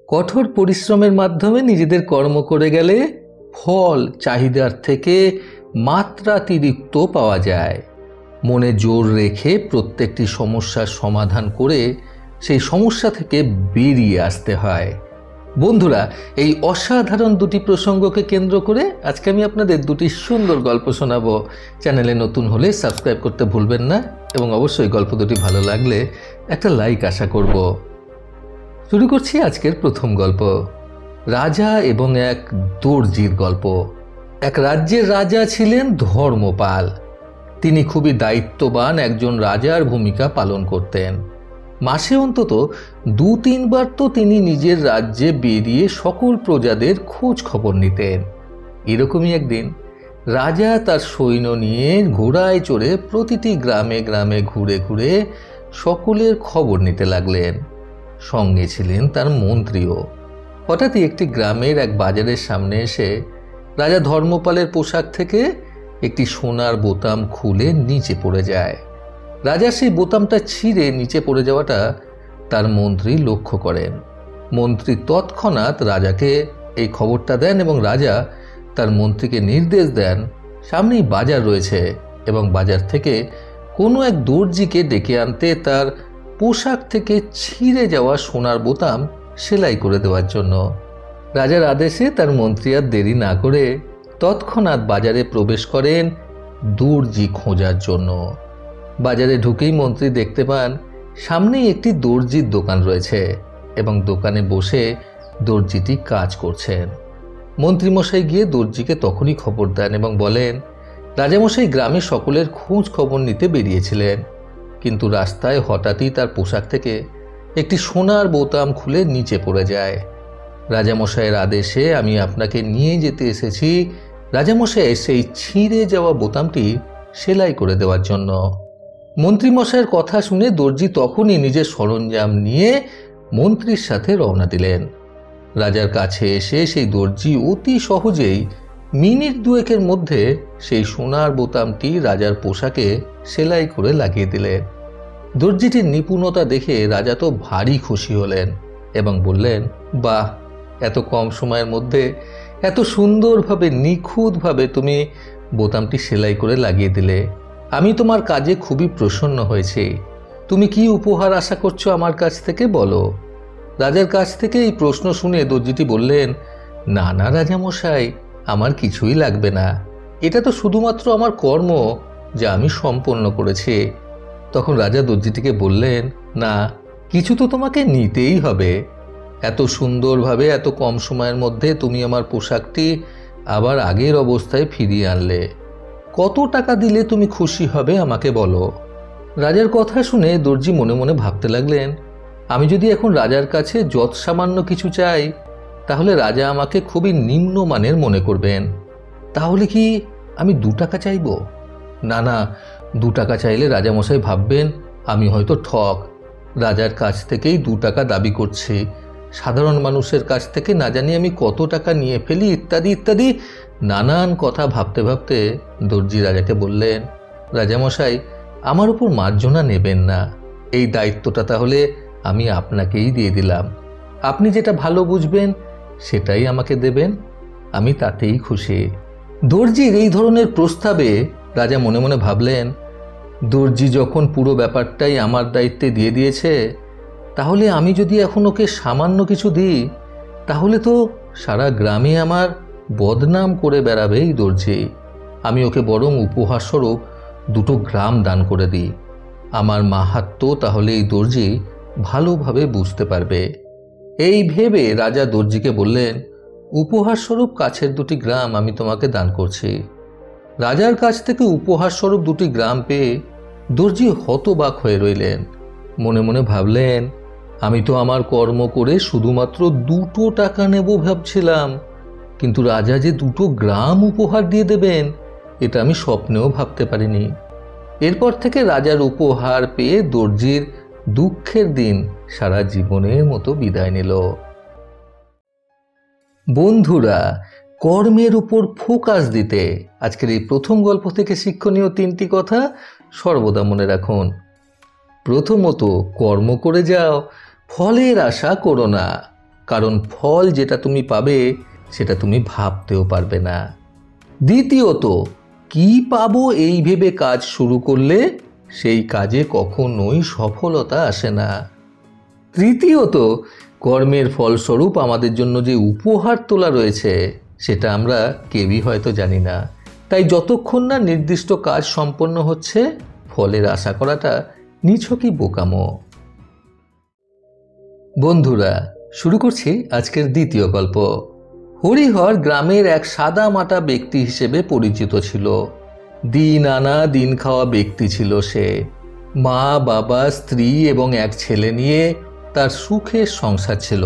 কঠোর পরিশ্রমের মাধ্যমে নিজেদের কর্ম করে গেলে ফল চাহিদার থেকে মাত্রাতিরিক্ত পাওয়া যায়। মনে জোর রেখে প্রত্যেকটি সমস্যার সমাধান করে সেই সমস্যা থেকে বেরিয়ে আসতে হয়। বন্ধুরা, এই অসাধারণ দুটি প্রসঙ্গকে কেন্দ্র করে আজকে আমি আপনাদের দুটি সুন্দর গল্প শোনাবো। চ্যানেলে নতুন হলে সাবস্ক্রাইব করতে ভুলবেন না এবং অবশ্যই গল্প দুটি ভালো লাগলে একটা লাইক আশা করব। শুরু করছি আজকের প্রথম গল্প, রাজা এবং এক দর্জির গল্প। এক রাজ্যের রাজা ছিলেন ধর্মপাল। তিনি খুবই দায়িত্ববান একজন রাজার ভূমিকা পালন করতেন। মাসে অন্তত 2-3 বার তো তিনি নিজের রাজ্যে বেরিয়ে সকল প্রজাদের খোঁজ খবর নিতেন। এরকমই একদিন রাজা তার সৈন্য নিয়ে ঘোড়ায় চড়ে প্রতিটি গ্রামে গ্রামে ঘুরে ঘুরে সকলের খবর নিতে লাগলেন। সঙ্গে ছিলেন তার মন্ত্রীও। হঠাৎই একটি গ্রামের এক বাজারের সামনে এসে রাজা ধর্মপালের পোশাক থেকে একটি সোনার বোতাম খুলে নিচে পড়ে যায়। রাজা সেই বোতামটা ছিঁড়ে নিচে পড়ে যাওয়াটা তার মন্ত্রী লক্ষ্য করেন। মন্ত্রী তৎক্ষণাৎ রাজাকে এই খবরটা দেন এবং রাজা তার মন্ত্রীকে নির্দেশ দেন, সামনেই বাজার রয়েছে এবং বাজার থেকে কোনো এক দর্জিকে ডেকে আনতে তার পোশাক থেকে ছিঁড়ে যাওয়া সোনার বোতাম সেলাই করে দেওয়ার জন্য। রাজার আদেশে তার মন্ত্রী আর দেরি না করে তৎক্ষণাৎ বাজারে প্রবেশ করেন দর্জি খোঁজার জন্য। বাজারে ঢুকেই মন্ত্রী দেখতে পান সামনেই একটি দর্জির দোকান রয়েছে এবং দোকানে বসে দর্জিটি কাজ করছেন। মন্ত্রীমশাই গিয়ে দর্জিকে তখনই খবর দেন এবং বলেন, রাজামশাই গ্রামে সকলের খোঁজ খবর নিতে বেরিয়েছিলেন, কিন্তু রাস্তায় হঠাৎই তার পোশাক থেকে একটি সোনার বোতাম খুলে নিচে পড়ে যায়। রাজামশাইয়ের আদেশে আমি আপনাকে নিয়ে যেতে এসেছি রাজামশাই সেই ছিঁড়ে যাওয়া বোতামটি সেলাই করে দেওয়ার জন্য। মন্ত্রীমশাইয়ের কথা শুনে দর্জি তখনই নিজের সরঞ্জাম নিয়ে মন্ত্রীর সাথে রওনা দিলেন। রাজার কাছে এসে সেই দর্জি অতি সহজেই মিনিট 2-এর মধ্যে সেই সোনার বোতামটি রাজার পোশাকে সেলাই করে লাগিয়ে দিলেন। দর্জিটির নিপুণতা দেখে রাজা তো ভারী খুশি হলেন এবং বললেন, বাহ, এত কম সময়ের মধ্যে এত সুন্দরভাবে নিখুঁতভাবে তুমি বোতামটি সেলাই করে লাগিয়ে দিলে। আমি তোমার কাজে খুবই প্রসন্ন হয়েছি। তুমি কি উপহার আশা করছো আমার কাছ থেকে, বলো। রাজার কাছ থেকে এই প্রশ্ন শুনে দর্জিটি বললেন, না না রাজামশাই, আমার কিছুই লাগবে না। এটা তো শুধুমাত্র আমার কর্ম যা আমি সম্পন্ন করেছি। তখন রাজা দর্জিটিকে বললেন, না, কিছু তো তোমাকে নিতেই হবে। এত সুন্দরভাবে এত কম সময়ের মধ্যে তুমি আমার পোশাকটি আবার আগের অবস্থায় ফিরিয়ে আনলে। কত টাকা দিলে তুমি খুশি হবে আমাকে বলো। রাজার কথা শুনে দর্জি মনে মনে ভাবতে লাগলেন, আমি যদি এখন রাজার কাছে যৎ সামান্য কিছু চাই তাহলে রাজা আমাকে খুবই নিম্নমানের মনে করবেন। তাহলে কি আমি 2 টাকা চাইব? না না, 2 টাকা চাইলে রাজামশাই ভাববেন আমি হয়তো ঠক। রাজার কাছ থেকেই 2 টাকা দাবি করছি, সাধারণ মানুষের কাছ থেকে না জানি আমি কত টাকা নিয়ে ফেলি, ইত্যাদি ইত্যাদি নানান কথা ভাবতে ভাবতে দর্জি রাজাকে বললেন, রাজামশাই, আমার উপর মার্জনা নেবেন না। এই দায়িত্বটা তাহলে আমি আপনাকেই দিয়ে দিলাম। আপনি যেটা ভালো বুঝবেন সেটাই আমাকে দেবেন, আমি তাতেই খুশি। দর্জির এই ধরনের প্রস্তাবে রাজা মনে মনে ভাবলেন, দর্জি যখন পুরো ব্যাপারটাই আমার দায়িত্বে দিয়ে দিয়েছে, তাহলে আমি যদি এখন ওকে সামান্য কিছু দিই তাহলে তো সারা গ্রামে আমার বদনাম করে বেড়াবে এই দর্জি। আমি ওকে বরং উপহারস্বরূপ 2টো গ্রাম দান করে দিই। আমার মাহাত্ম্য তাহলে এই দর্জি ভালোভাবে বুঝতে পারবে। এই ভেবে রাজা দর্জিকে বললেন, উপহারস্বরূপ কাছের 2টি গ্রাম আমি তোমাকে দান করছি। রাজার কাছ থেকে উপহারস্বরূপ 2টি গ্রাম পেয়ে দর্জি হতবাক হয়ে রইলেন। মনে মনে ভাবলেন, আমি তো আমার কর্ম করে শুধুমাত্র 2টো টাকা নেব ভাবছিলাম, কিন্তু রাজা যে 2টো গ্রাম উপহার দিয়ে দেবেন এটা আমি স্বপ্নেও ভাবতে পারিনি। এরপর থেকে রাজার উপহার পেয়ে দর্জির দুঃখের দিন সারা জীবনের মতো বিদায় নিল। বন্ধুরা, কর্মের উপর ফোকাস দিতে আজকের এই প্রথম গল্প থেকে শিক্ষণীয় 3টি কথা সর্বদা মনে রাখুন। প্রথমত, কর্ম করে যাও, ফলের আশা করো না। কারণ ফল যেটা তুমি পাবে সেটা তুমি ভাবতেও পারবে না। দ্বিতীয়ত, কি পাবো এই ভেবে কাজ শুরু করলে সেই কাজে কখনোই সফলতা আসে না। তৃতীয়ত, কর্মের ফলস্বরূপ আমাদের জন্য যে উপহার তোলা রয়েছে সেটা আমরা কেউই হয়তো জানি না। তাই যতক্ষণ না নির্দিষ্ট কাজ সম্পন্ন হচ্ছে, ফলের আশা করাটা নিছকই বোকামো। বন্ধুরা, শুরু করছি আজকের দ্বিতীয় গল্প। হরিহর গ্রামের এক সাদা মাটা ব্যক্তি হিসেবে পরিচিত ছিল। দিন আনা দিন খাওয়া ব্যক্তি ছিল সে। মা, বাবা, স্ত্রী এবং এক ছেলে নিয়ে তার সুখের সংসার ছিল।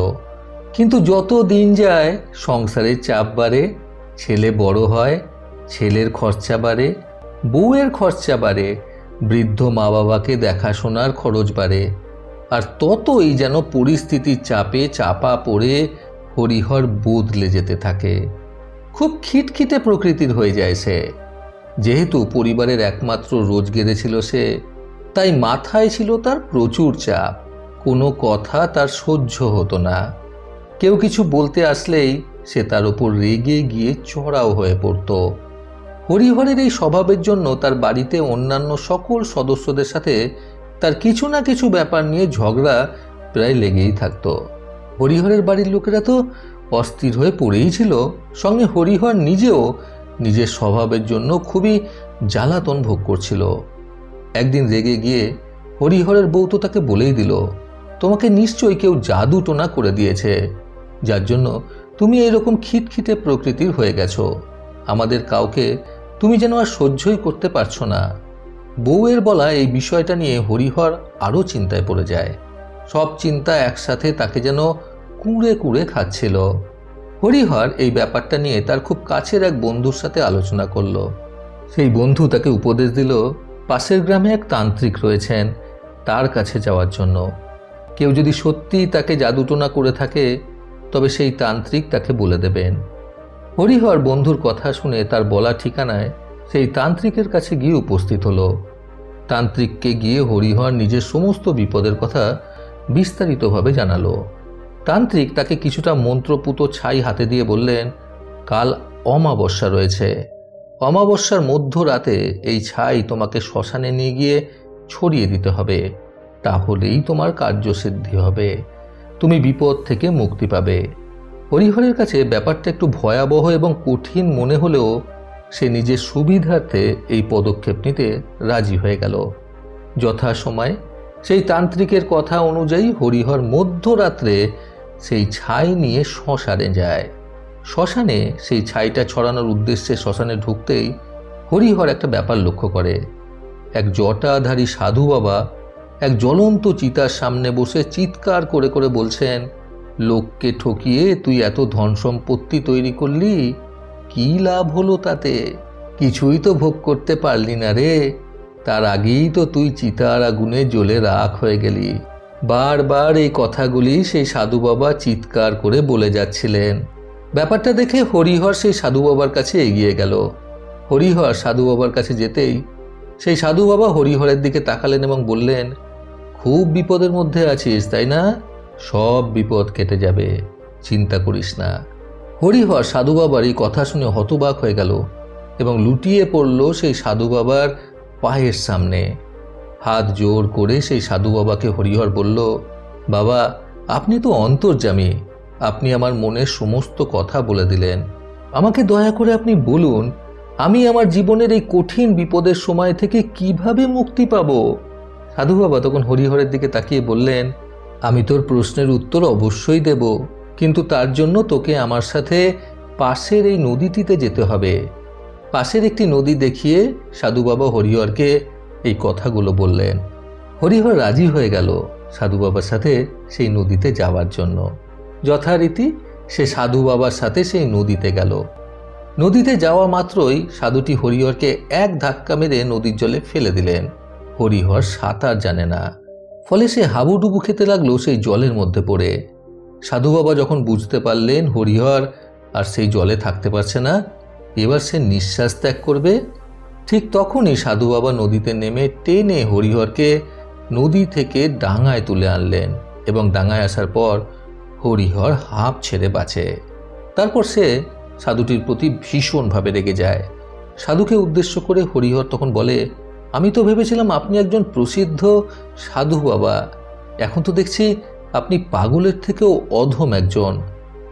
কিন্তু যত দিন যায় সংসারের চাপ বাড়ে, ছেলে বড় হয়, ছেলের খরচা বাড়ে, বউয়ের খরচা বাড়ে, বৃদ্ধ মা বাবাকে দেখাশোনার খরচ বাড়ে। আর ততই যেন পরিস্থিতির চাপে চাপা পড়ে হরিহর বদলে যেতে থাকে। খুব খিটখিটে প্রকৃতির হয়ে যায় সে। যেহেতু পরিবারের একমাত্র রোজগেরে ছিল সে, তাই মাথায় ছিল তার প্রচুর চাপ। কোনো কথা তার সহ্য হতো না। কেউ কিছু বলতে আসলেই সে তার উপর রেগে গিয়ে চড়াও হয়ে পড়ত। হরিহরের এই স্বভাবের জন্য তার বাড়িতে অন্যান্য সকল সদস্যদের সাথে তার কিছু না কিছু ব্যাপার নিয়ে ঝগড়া প্রায় লেগেই থাকত। হরিহরের বাড়ির লোকেরা তো অস্থির হয়ে পড়েই ছিল, সঙ্গে হরিহর নিজেও নিজের স্বভাবের জন্য খুবই জ্বালাতন ভোগ করছিল। একদিন রেগে গিয়ে হরিহরের বউ তো তাকে বলেই দিল, তোমাকে নিশ্চয়ই কেউ জাদু টোনা করে দিয়েছে, যার জন্য তুমি এরকম খিটখিটে প্রকৃতির হয়ে গেছো। আমাদের কাউকে তুমি যেন আর সহ্যই করতে পারছো না। বউয়ের বলা এই বিষয়টা নিয়ে হরিহর আরও চিন্তায় পড়ে যায়। সব চিন্তা একসাথে তাকে যেন কুঁড়ে কুঁড়ে খাচ্ছিল। হরিহর এই ব্যাপারটা নিয়ে তার খুব কাছের এক বন্ধুর সাথে আলোচনা করল। সেই বন্ধু তাকে উপদেশ দিল, পাশের গ্রামে এক তান্ত্রিক রয়েছেন, তার কাছে যাওয়ার জন্য। কেউ যদি সত্যিই তাকে জাদুটোনা করে থাকে তবে সেই তান্ত্রিক তাকে বলে দেবেন। হরিহর বন্ধুর কথা শুনে তার বলা ঠিকানায় সেই তান্ত্রিকের কাছে গিয়ে উপস্থিত হলো। তান্ত্রিককে গিয়ে হরিহর নিজের সমস্ত বিপদের কথা বিস্তারিতভাবে জানালো। তান্ত্রিক তাকে কিছুটা মন্ত্রপুত ছাই হাতে দিয়ে বললেন, কাল অমাবস্যা রয়েছে। অমাবস্যার মধ্যরাতে এই ছাই তোমাকে শ্মশানে নিয়ে গিয়ে ছড়িয়ে দিতে হবে, তাহলেই তোমার কার্যসিদ্ধি হবে, তুমি বিপদ থেকে মুক্তি পাবে। হরিহরের কাছে ব্যাপারটা একটু ভয়াবহ এবং কঠিন মনে হলেও সে নিজের সুবিধার্থে এই পদক্ষেপ নিতে রাজি হয়ে গেল। যথাসময়ে সেই তান্ত্রিকের কথা অনুযায়ী হরিহর মধ্যরাত্রে সেই ছাই নিয়ে শ্মশানে যায়। শ্মশানে সেই ছাইটা ছড়ানোর উদ্দেশ্যে শ্মশানে ঢুকতেই হরিহর একটা ব্যাপার লক্ষ্য করে। এক জটাধারী সাধু বাবা এক জ্বলন্ত চিতার সামনে বসে চিৎকার করে করে বলছেন, লোককে ঠকিয়ে তুই এত ধন সম্পত্তি তৈরি করলি, কি লাভ হলো তাতে? কিছুই তো ভোগ করতে পারলি না রে। তার আগেই তো তুই চিতার আগুনে জ্বলে রাখ হয়ে গেলি। বারবার এই কথাগুলি সেই সাধু বাবা চিৎকার করে বলে যাচ্ছিলেন। ব্যাপারটা দেখে হরিহর সেই সাধু বাবার কাছে এগিয়ে গেল। হরিহর সাধু বাবার কাছে যেতেই সেই সাধু বাবা হরিহরের দিকে তাকালেন এবং বললেন, খুব বিপদের মধ্যে আছিস তাই না? সব বিপদ কেটে যাবে, চিন্তা করিস না। হরিহর সাধু বাবার এই কথা শুনে হতবাক হয়ে গেল এবং লুটিয়ে পড়ল সেই সাধু বাবার পায়ের সামনে। হাত জোর করে সেই সাধু বাবাকে হরিহর বলল, বাবা, আপনি তো অন্তর্যামী, আপনি আমার মনের সমস্ত কথা বলে দিলেন। আমাকে দয়া করে আপনি বলুন, আমি আমার জীবনের এই কঠিন বিপদের সময় থেকে কিভাবে মুক্তি পাব? সাধু বাবা তখন হরিহরের দিকে তাকিয়ে বললেন, আমি তোর প্রশ্নের উত্তর অবশ্যই দেব, কিন্তু তার জন্য তোকে আমার সাথে পাশের এই নদীটিতে যেতে হবে। পাশের একটি নদী দেখিয়ে সাধু বাবা হরিহরকে এই কথাগুলো বললেন। হরিহর রাজি হয়ে গেল সাধু বাবার সাথে সেই নদীতে যাওয়ার জন্য। যথারীতি সে সাধু বাবার সাথে সেই নদীতে গেল। নদীতে যাওয়া মাত্রই সাধুটি হরিহরকে এক ধাক্কা মেরে নদীর জলে ফেলে দিলেন। হরিহর সাঁতার জানে না, ফলে সে হাবুডুবু খেতে লাগলো সেই জলের মধ্যে পড়ে। সাধু বাবা যখন বুঝতে পারলেন হরিহর আর সেই জলে থাকতে পারছে না, এবার সে নিঃশ্বাস ত্যাগ করবে, ঠিক তখনই সাধু বাবা নদীতে নেমে টেনে হরিহরকে নদী থেকে ডাঙায় তুলে আনলেন এবং ডাঙায় আসার পর হরিহর হাঁপ ছেড়ে বাঁচে। তারপর সে সাধুটির প্রতি ভীষণভাবে রেগে যায়। সাধুকে উদ্দেশ্য করে হরিহর তখন বলে, আমি তো ভেবেছিলাম আপনি একজন প্রসিদ্ধ সাধু বাবা, এখন তো দেখছি আপনি পাগলের থেকেও অধম একজন।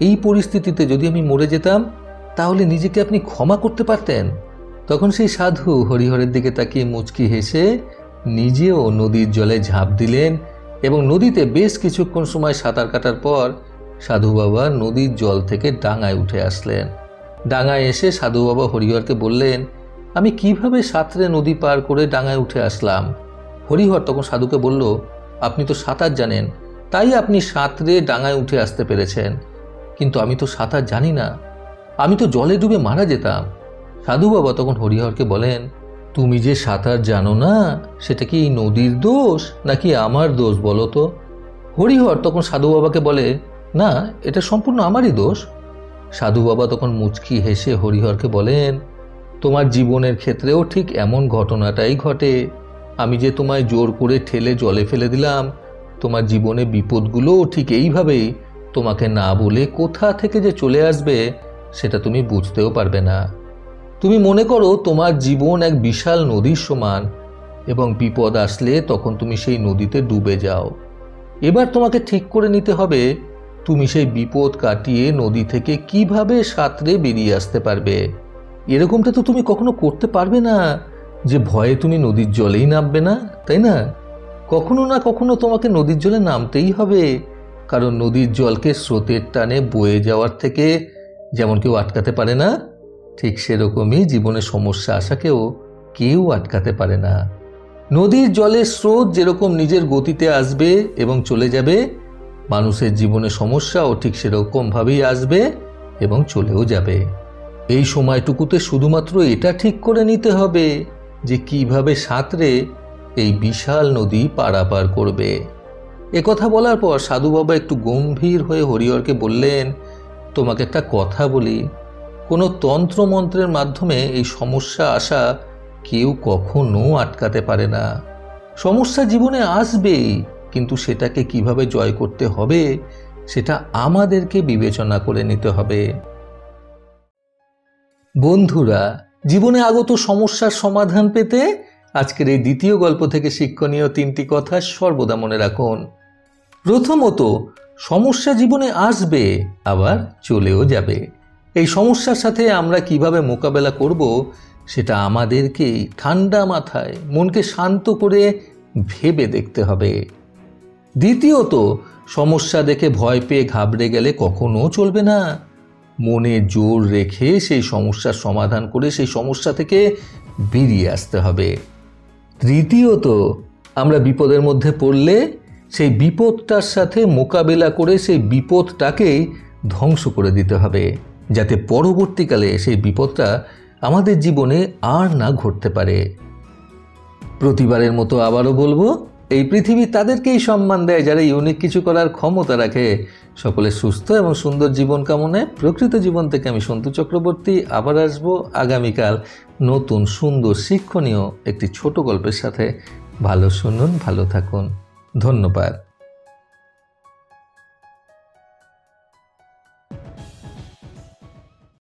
এই পরিস্থিতিতে যদি আমি মরে যেতাম তাহলে নিজেকে আপনি ক্ষমা করতে পারতেন। তখন সেই সাধু হরিহরের দিকে তাকিয়ে মুচকি হেসে নিজেও নদীর জলে ঝাঁপ দিলেন এবং নদীতে বেশ কিছুক্ষণ সময় সাঁতার কাটার পর সাধু বাবা নদীর জল থেকে ডাঙায় উঠে আসলেন। ডাঙায় এসে সাধু বাবা হরিহরকে বললেন, আমি কিভাবে সাঁতরে নদী পার করে ডাঙায় উঠে আসলাম? হরিহর তখন সাধুকে বলল, আপনি তো সাঁতার জানেন, তাই আপনি সাঁতরে ডাঙায় উঠে আসতে পেরেছেন, কিন্তু আমি তো সাঁতার জানি না, আমি তো জলে ডুবে মারা যেতাম। সাধু বাবা তখন হরিহরকে বলেন, তুমি যে সাঁতার জানো না সেটা কি এই নদীর দোষ নাকি আমার দোষ বলো তো? হরিহর তখন সাধু বাবাকে বলে, না, এটা সম্পূর্ণ আমারই দোষ। সাধু বাবা তখন মুচকি হেসে হরিহরকে বলেন, তোমার জীবনের ক্ষেত্রেও ঠিক এমন ঘটনাটাই ঘটে। আমি যে তোমায় জোর করে ঠেলে জলে ফেলে দিলাম, তোমার জীবনে বিপদগুলোও ঠিক এইভাবেই তোমাকে না বলে কোথা থেকে যে চলে আসবে সেটা তুমি বুঝতেও পারবে না। তুমি মনে করো তোমার জীবন এক বিশাল নদীর সমান এবং বিপদ আসলে তখন তুমি সেই নদীতে ডুবে যাও। এবার তোমাকে ঠিক করে নিতে হবে তুমি সেই বিপদ কাটিয়ে নদী থেকে কিভাবে সাঁতরে বেরিয়ে আসতে পারবে। এরকমটা তো তুমি কখনো করতে পারবে না যে ভয়ে তুমি নদীর জলেই নামবে না, তাই না? কখনো না কখনো তোমাকে নদীর জলে নামতেই হবে, কারণ নদীর জলকে স্রোতের টানে বয়ে যাওয়ার থেকে যেমন কেউ আটকাতে পারে না, ঠিক সেরকমই জীবনে সমস্যা আসাকেও কেউ আটকাতে পারে না। নদীর জলের স্রোত যেরকম নিজের গতিতে আসবে এবং চলে যাবে, মানুষের জীবনে সমস্যাও ঠিক সেরকমভাবেই আসবে এবং চলেও যাবে। এই সময়টুকুতে শুধুমাত্র এটা ঠিক করে নিতে হবে যে কিভাবে সাঁতরে এই বিশাল নদী পারাপার করবে। একথা বলার পর সাধু বাবা একটু গম্ভীর হয়ে হরিহরকে বললেন, তোমাকে একটা কথা বলি, কোনো তন্ত্রমন্ত্রের মাধ্যমে এই সমস্যা আসা কেউ কখনো আটকাতে পারে না। সমস্যা জীবনে আসবেই, কিন্তু সেটাকে কিভাবে জয় করতে হবে সেটা আমাদেরকে বিবেচনা করে নিতে হবে। বন্ধুরা, জীবনে আগত সমস্যার সমাধান পেতে আজকের এই দ্বিতীয় গল্প থেকে শিক্ষণীয় 3টি কথা সর্বদা মনে রাখুন। প্রথমত, সমস্যা জীবনে আসবে আবার চলেও যাবে। এই সমস্যার সাথে আমরা কিভাবে মোকাবেলা করব সেটা আমাদেরকে ঠান্ডা মাথায় মনকে শান্ত করে ভেবে দেখতে হবে। দ্বিতীয়ত, সমস্যা দেখে ভয় পেয়ে ঘাবড়ে গেলে কখনো চলবে না। মনে জোর রেখে সেই সমস্যার সমাধান করে সেই সমস্যা থেকে বেরিয়ে আসতে হবে। তৃতীয়ত, আমরা বিপদের মধ্যে পড়লে সেই বিপদটার সাথে মোকাবেলা করে সেই বিপদটাকেই ধ্বংস করে দিতে হবে, যাতে পরবর্তীকালে সেই বিপদটা আমাদের জীবনে আর না ঘটতে পারে। প্রতিবারের মতো আবারও বলবো, এই পৃথিবী তাদেরকেই সম্মান দেয় যারা ইউনিক কিছু করার ক্ষমতা রাখে। সকলের সুস্থ এবং সুন্দর জীবন কামনায় প্রকৃত জীবন থেকে আমি সন্তু চক্রবর্তী আবার আসবো আগামীকাল নতুন সুন্দর শিক্ষণীয় একটি ছোট গল্পের সাথে। ভালো শুনুন, ভালো থাকুন। ধন্যবাদ।